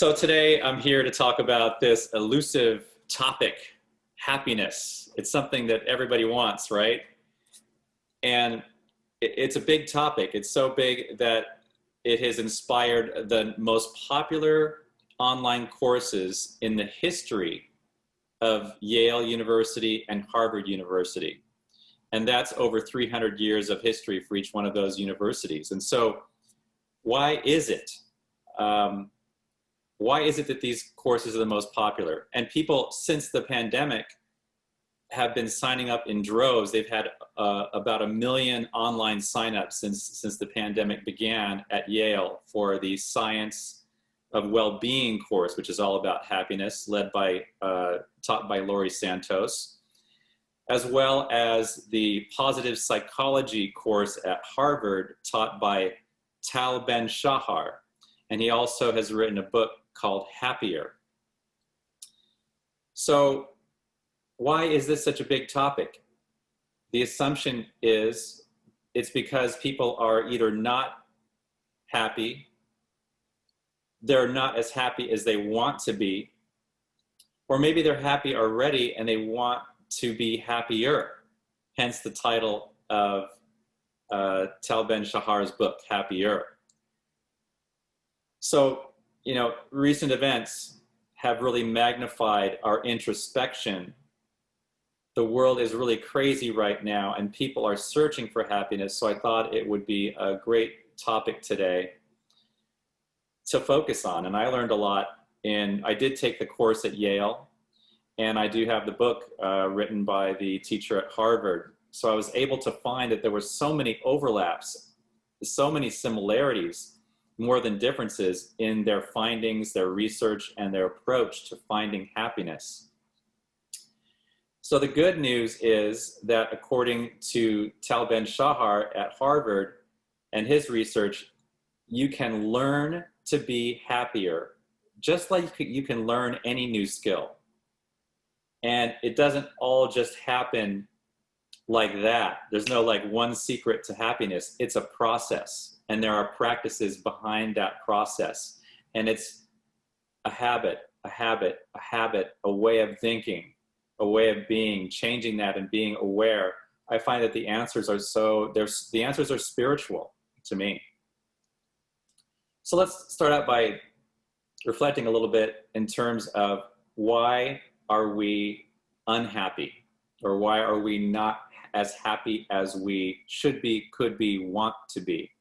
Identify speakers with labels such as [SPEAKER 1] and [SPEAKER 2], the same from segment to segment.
[SPEAKER 1] So today I'm here to talk about this elusive topic, happiness. It's something that everybody wants, right? And it's a big topic. It's so big that it has inspired the most popular online courses in the history of Yale University and Harvard University. And that's over 300 years of history for each one of those universities. And so why is it? Why is it that these courses are the most popular? And people, since the pandemic, have been signing up in droves. They've had about 1 million online signups since the pandemic began at Yale for the Science of Well-Being course, which is all about happiness, taught by Laurie Santos, as well as the Positive Psychology course at Harvard, taught by Tal Ben-Shahar. And he also has written a book called Happier. So why is this such a big topic? The assumption is it's because people are either not happy, they're not as happy as they want to be, or maybe they're happy already and they want to be happier, hence the title of Tal Ben-Shahar's book, Happier. So, recent events have really magnified our introspection. The world is really crazy right now and people are searching for happiness. So I thought it would be a great topic today to focus on. And I learned a lot I did take the course at Yale, and I do have the book written by the teacher at Harvard. So I was able to find that there were so many overlaps, so many similarities, more than differences in their findings, their research, and their approach to finding happiness. So the good news is that according to Tal Ben-Shahar at Harvard and his research, you can learn to be happier, just like you can learn any new skill. And it doesn't all just happen like that. There's no one secret to happiness. It's a process, and there are practices behind that process. And it's a habit, a way of thinking, a way of being, changing that and being aware. I find that the answers are spiritual to me. So let's start out by reflecting a little bit in terms of why are we unhappy, or why are we not as happy as we should be, could be, want to be.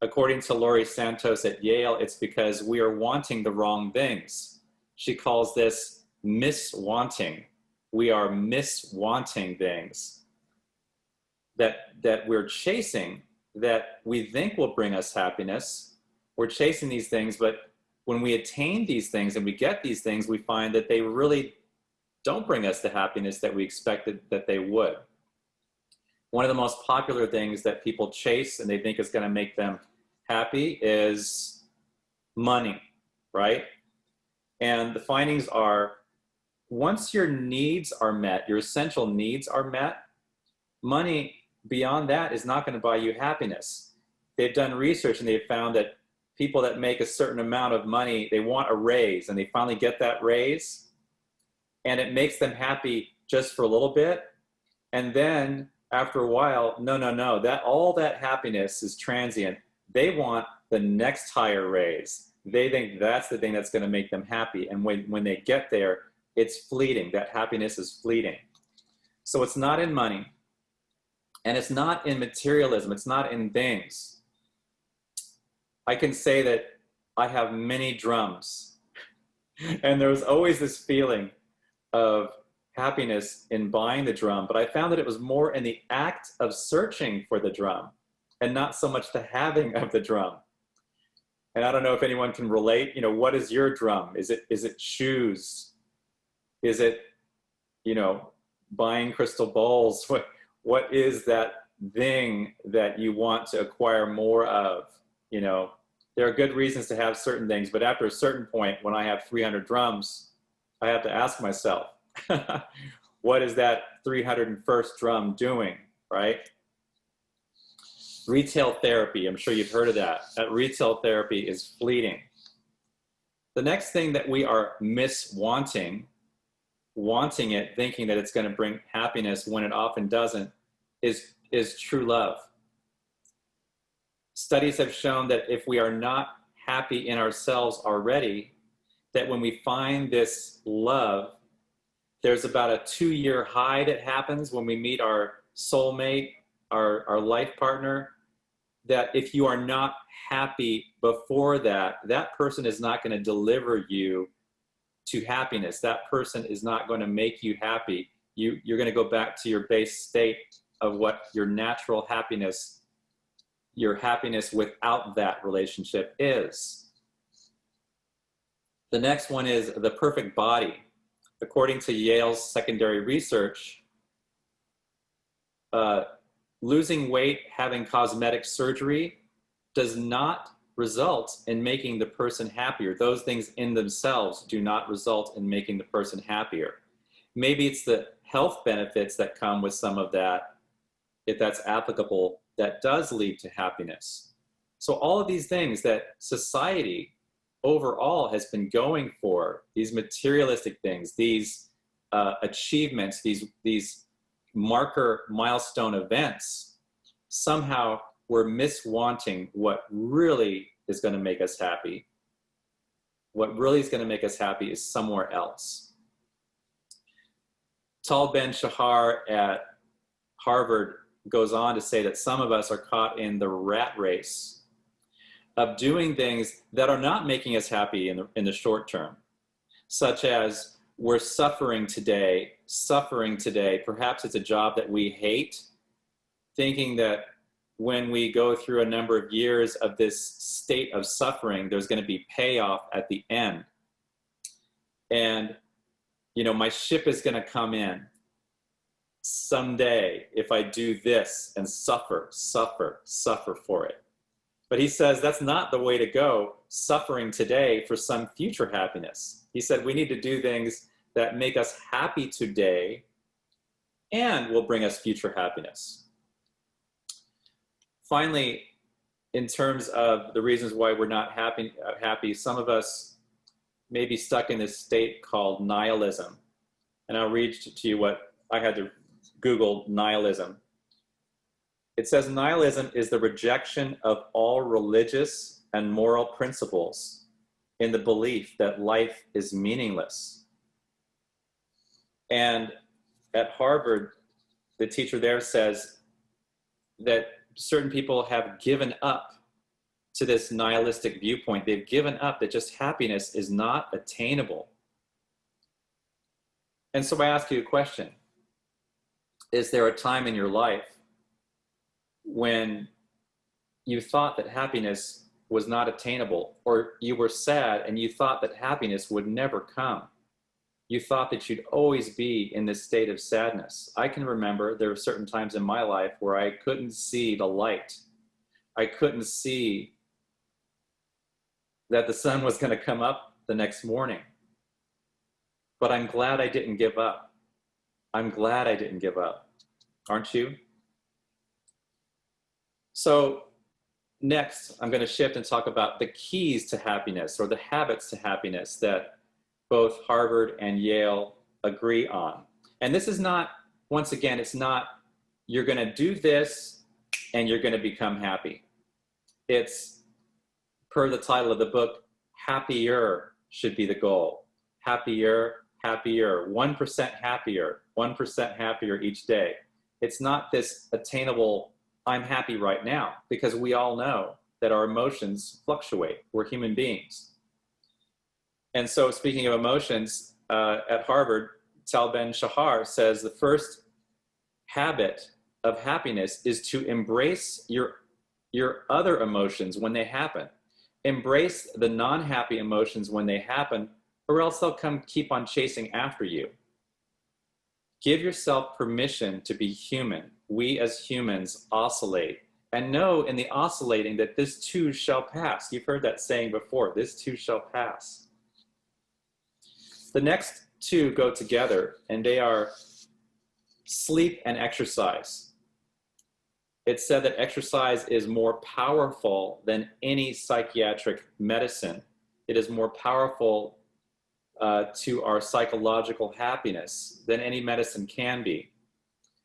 [SPEAKER 1] According to Laurie Santos at Yale, it's because we are wanting the wrong things. She calls this miswanting. We are miswanting things that we're chasing, that we think will bring us happiness. We're chasing these things, but when we attain these things and we get these things, we find that they really don't bring us the happiness that we expected that they would. One of the most popular things that people chase and they think is going to make them happy is money, right? And the findings are, once your needs are met, your essential needs are met, money beyond that is not going to buy you happiness. They've done research and they've found that people that make a certain amount of money, they want a raise, and they finally get that raise, and it makes them happy just for a little bit. And then after a while, no, all that happiness is transient. They want the next higher raise. They think that's the thing that's going to make them happy. And when they get there, it's fleeting. That happiness is fleeting. So it's not in money, and it's not in materialism. It's not in things. I can say that I have many drums, and there was always this feeling of happiness in buying the drum, but I found that it was more in the act of searching for the drum and not so much the having of the drum. And I don't know if anyone can relate. What is your drum? Is it shoes? Is it, buying crystal bowls? What is that thing that you want to acquire more of? There are good reasons to have certain things, but after a certain point, when I have 300 drums, I have to ask myself, what is that 301st drum doing, right? Retail therapy, I'm sure you've heard of that. That retail therapy is fleeting. The next thing that we are wanting it, thinking that it's going to bring happiness when it often doesn't, is true love. Studies have shown that if we are not happy in ourselves already, that when we find this love, there's about a 2-year high that happens when we meet our soulmate, our life partner, that if you are not happy before that, that person is not going to deliver you to happiness. That person is not going to make you happy. You're going to go back to your base state of what your natural happiness, your happiness without that relationship is. The next one is the perfect body. According to Yale's secondary research, losing weight, having cosmetic surgery does not result in making the person happier. Those things in themselves do not result in making the person happier. Maybe it's the health benefits that come with some of that, if that's applicable, that does lead to happiness. So all of these things that society overall has been going for, these materialistic things, these achievements, these marker milestone events, somehow we're miswanting what really is going to make us happy. What really is going to make us happy is somewhere else. Tal Ben-Shahar at Harvard goes on to say that some of us are caught in the rat race of doing things that are not making us happy in the short term, such as we're suffering today. Perhaps it's a job that we hate, thinking that when we go through a number of years of this state of suffering, there's going to be payoff at the end. And, you know, my ship is going to come in someday if I do this and suffer for it. But he says that's not the way to go, suffering today for some future happiness. He said we need to do things that make us happy today and will bring us future happiness. Finally, in terms of the reasons why we're not happy, some of us may be stuck in this state called nihilism. And I'll read to you what I had to Google nihilism. It says nihilism is the rejection of all religious and moral principles in the belief that life is meaningless. And at Harvard, the teacher there says that certain people have given up to this nihilistic viewpoint. They've given up that just happiness is not attainable. And so I ask you a question. Is there a time in your life when you thought that happiness was not attainable, or you were sad and you thought that happiness would never come? You thought that you'd always be in this state of sadness. I can remember there were certain times in my life where I couldn't see the light. I couldn't see that the sun was going to come up the next morning. But I'm glad I didn't give up. I'm glad I didn't give up. Aren't you? So next, I'm going to shift and talk about the keys to happiness, or the habits to happiness, that both Harvard and Yale agree on. And this is not, once again, it's not you're going to do this and you're going to become happy. It's, per the title of the book, happier should be the goal. Happier, 1% happier, 1% happier each day. It's not this attainable, I'm happy right now, because we all know that our emotions fluctuate. We're human beings. And so, speaking of emotions, at Harvard, Tal Ben-Shahar says the first habit of happiness is to embrace your other emotions when they happen. Embrace the non-happy emotions when they happen, or else they'll keep on chasing after you. Give yourself permission to be human. We as humans oscillate, and know in the oscillating that this too shall pass. You've heard that saying before, this too shall pass. The next two go together, and they are sleep and exercise. It's said that exercise is more powerful than any psychiatric medicine It is more powerful to our psychological happiness than any medicine can be.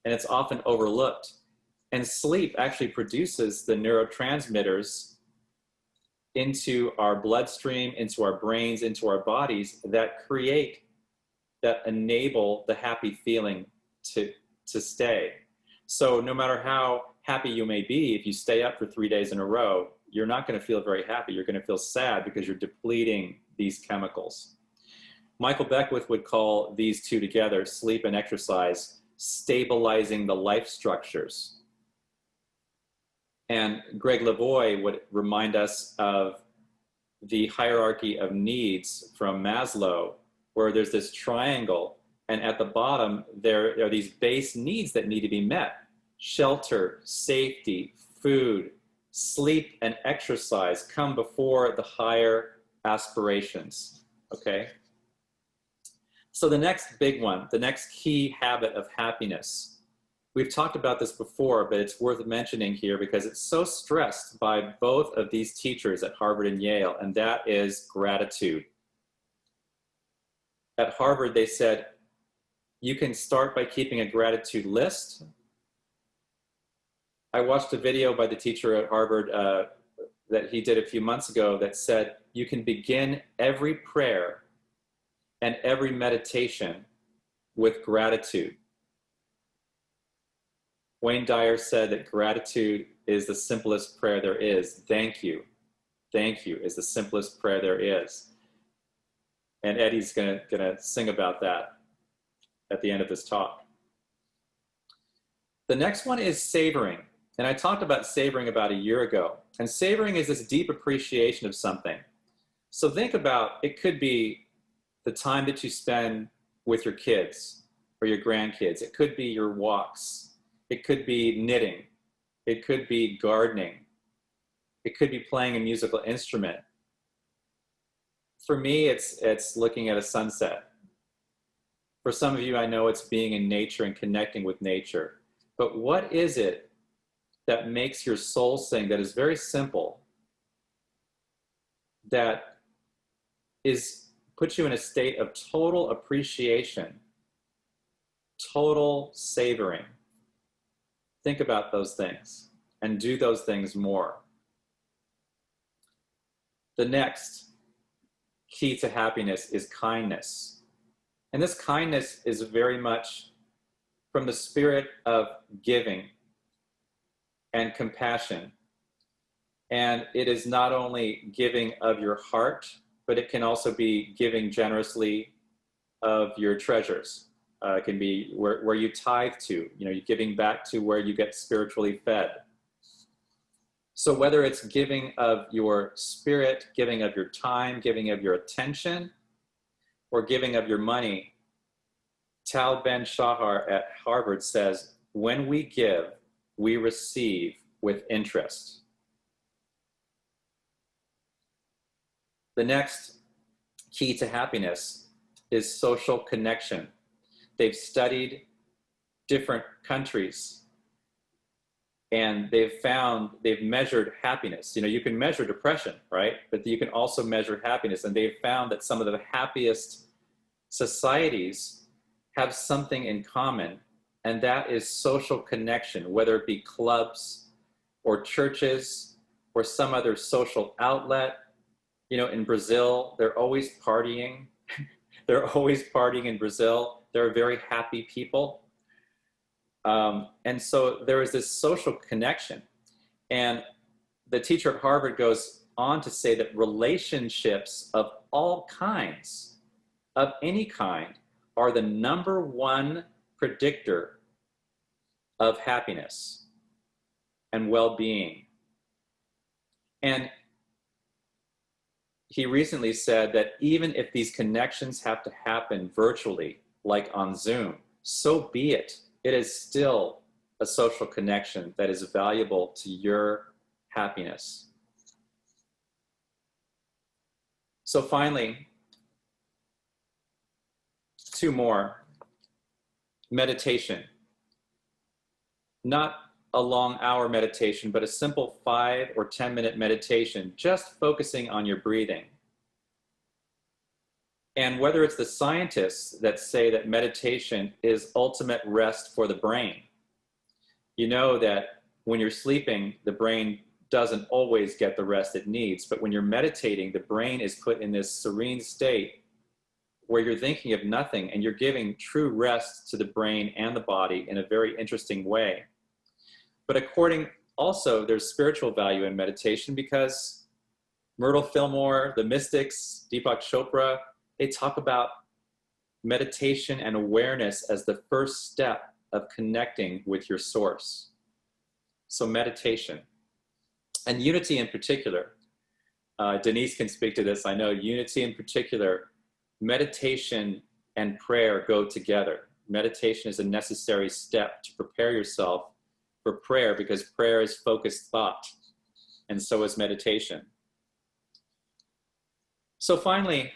[SPEAKER 1] And it's often overlooked. And sleep actually produces the neurotransmitters into our bloodstream, into our brains, into our bodies that enable the happy feeling to stay. So no matter how happy you may be, if you stay up for 3 days in a row, you're not going to feel very happy. You're going to feel sad because you're depleting these chemicals. Michael Beckwith would call these two together, sleep and exercise, stabilizing the life structures. And Greg Lavoie would remind us of the hierarchy of needs from Maslow, where there's this triangle, and at the bottom, there are these base needs that need to be met: shelter, safety, food, sleep, and exercise come before the higher aspirations, okay? So the next big one, the next key habit of happiness, we've talked about this before, but it's worth mentioning here because it's so stressed by both of these teachers at Harvard and Yale, and that is gratitude. At Harvard, they said, you can start by keeping a gratitude list. I watched a video by the teacher at Harvard that he did a few months ago that said, you can begin every prayer and every meditation with gratitude. Wayne Dyer said that gratitude is the simplest prayer there is. Thank you is the simplest prayer there is. And Eddie's gonna sing about that at the end of this talk. The next one is savoring. And I talked about savoring about a year ago. And savoring is this deep appreciation of something. So think about, it could be the time that you spend with your kids or your grandkids. It could be your walks. It could be knitting. It could be gardening. It could be playing a musical instrument. For me, it's looking at a sunset. For some of you, I know it's being in nature and connecting with nature. But what is it that makes your soul sing, that is very simple, that puts you in a state of total appreciation, total savoring? Think about those things and do those things more. The next key to happiness is kindness. And this kindness is very much from the spirit of giving and compassion. And it is not only giving of your heart, but it can also be giving generously of your treasures. It can be where you tithe to, you're giving back to where you get spiritually fed. So whether it's giving of your spirit, giving of your time, giving of your attention, or giving of your money, Tal Ben-Shahar at Harvard says, when we give, we receive with interest. The next key to happiness is social connection. They've studied different countries and they've measured happiness. You can measure depression, right? But you can also measure happiness. And they've found that some of the happiest societies have something in common, and that is social connection, whether it be clubs or churches or some other social outlet. In Brazil, they're always partying. They're always partying in Brazil. They're very happy people. And so there is this social connection. And the teacher at Harvard goes on to say that relationships of all kinds, of any kind, are the #1 predictor of happiness and well-being. And he recently said that even if these connections have to happen virtually, like on Zoom, so be it. It is still a social connection that is valuable to your happiness. So finally, 2 more. Meditation. Not a long hour meditation, but a simple 5 or 10 minute meditation, just focusing on your breathing. And whether it's the scientists that say that meditation is ultimate rest for the brain, you know that when you're sleeping, the brain doesn't always get the rest it needs. But when you're meditating, the brain is put in this serene state where you're thinking of nothing and you're giving true rest to the brain and the body in a very interesting way. But also, there's spiritual value in meditation because Myrtle Fillmore, the mystics, Deepak Chopra, they talk about meditation and awareness as the first step of connecting with your source. So meditation. And unity in particular. Denise can speak to this. I know unity in particular, meditation and prayer go together. Meditation is a necessary step to prepare yourself for prayer because prayer is focused thought, and so is meditation. So finally,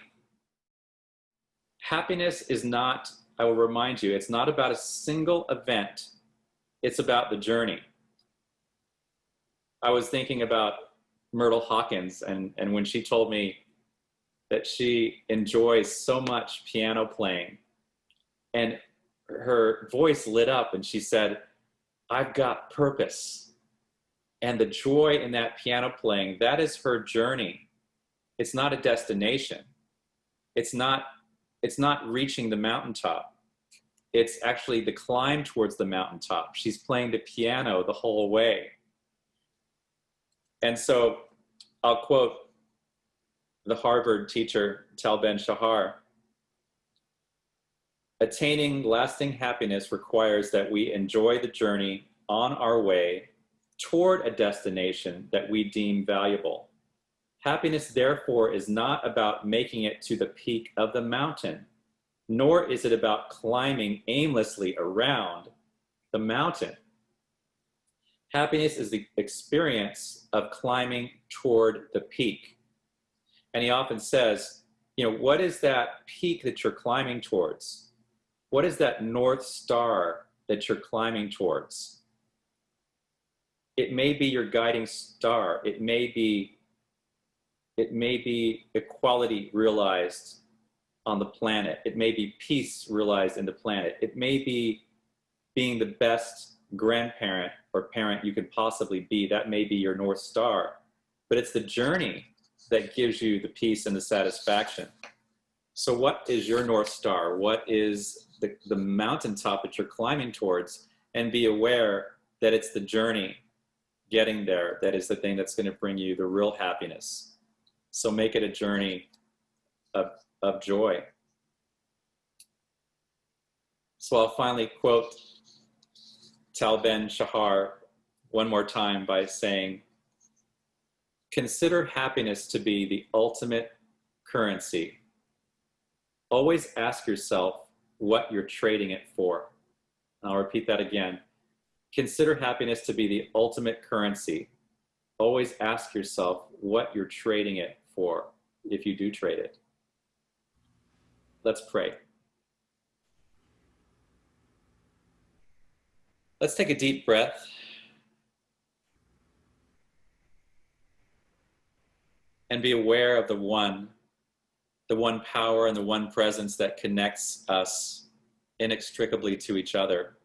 [SPEAKER 1] happiness is not, I will remind you, it's not about a single event. It's about the journey. I was thinking about Myrtle Hawkins, and when she told me that she enjoys so much piano playing, and her voice lit up and she said, I've got purpose. And the joy in that piano playing, that is her journey. It's not a destination. It's not reaching the mountaintop. It's actually the climb towards the mountaintop. She's playing the piano the whole way. And so I'll quote the Harvard teacher, Tal Ben-Shahar. Attaining lasting happiness requires that we enjoy the journey on our way toward a destination that we deem valuable. Happiness, therefore, is not about making it to the peak of the mountain, nor is it about climbing aimlessly around the mountain. Happiness is the experience of climbing toward the peak. And he often says, what is that peak that you're climbing towards? What is that North Star that you're climbing towards? It may be your guiding star. It may be equality realized on the planet. It may be peace realized in the planet. It may be being the best grandparent or parent you could possibly be. That may be your North Star. But it's the journey that gives you the peace and the satisfaction. So what is your North Star? What is the mountaintop that you're climbing towards? And be aware that it's the journey getting there that is the thing that's going to bring you the real happiness. So make it a journey of joy. So I'll finally quote Tal Ben-Shahar one more time by saying, consider happiness to be the ultimate currency. Always ask yourself what you're trading it for. And I'll repeat that again. Consider happiness to be the ultimate currency. Always ask yourself what you're trading it for, if you do trade it. Let's pray. Let's take a deep breath. And be aware of the one power and the one presence that connects us inextricably to each other.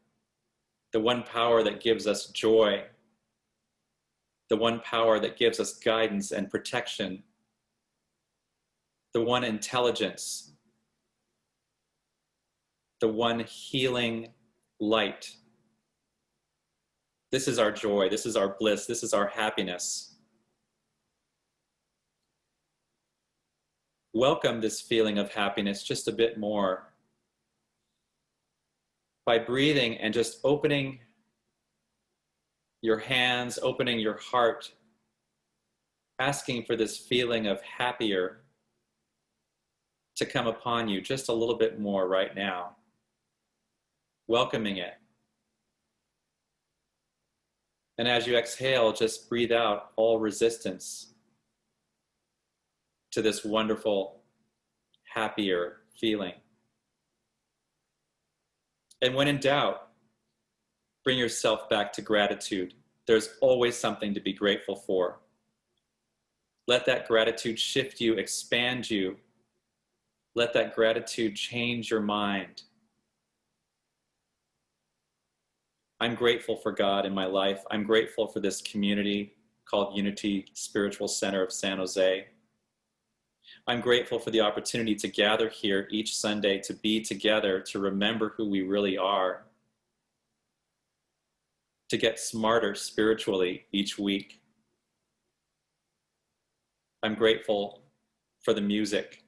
[SPEAKER 1] The one power that gives us joy. The one power that gives us guidance and protection. The one intelligence. The one healing light. This is our joy. This is our bliss. This is our happiness. Welcome this feeling of happiness just a bit more by breathing and just opening your hands, opening your heart, asking for this feeling of happier to come upon you just a little bit more right now, welcoming it. And as you exhale, just breathe out all resistance to this wonderful, happier feeling. And when in doubt, bring yourself back to gratitude. There's always something to be grateful for. Let that gratitude shift you, expand you, Let that gratitude change your mind. I'm grateful for God in my life. I'm grateful for this community called Unity Spiritual Center of San Jose. I'm grateful for the opportunity to gather here each Sunday, to be together, to remember who we really are, to get smarter spiritually each week. I'm grateful for the music.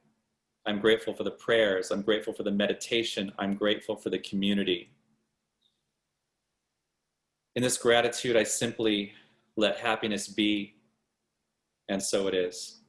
[SPEAKER 1] I'm grateful for the prayers. I'm grateful for the meditation. I'm grateful for the community. In this gratitude, I simply let happiness be, and so it is.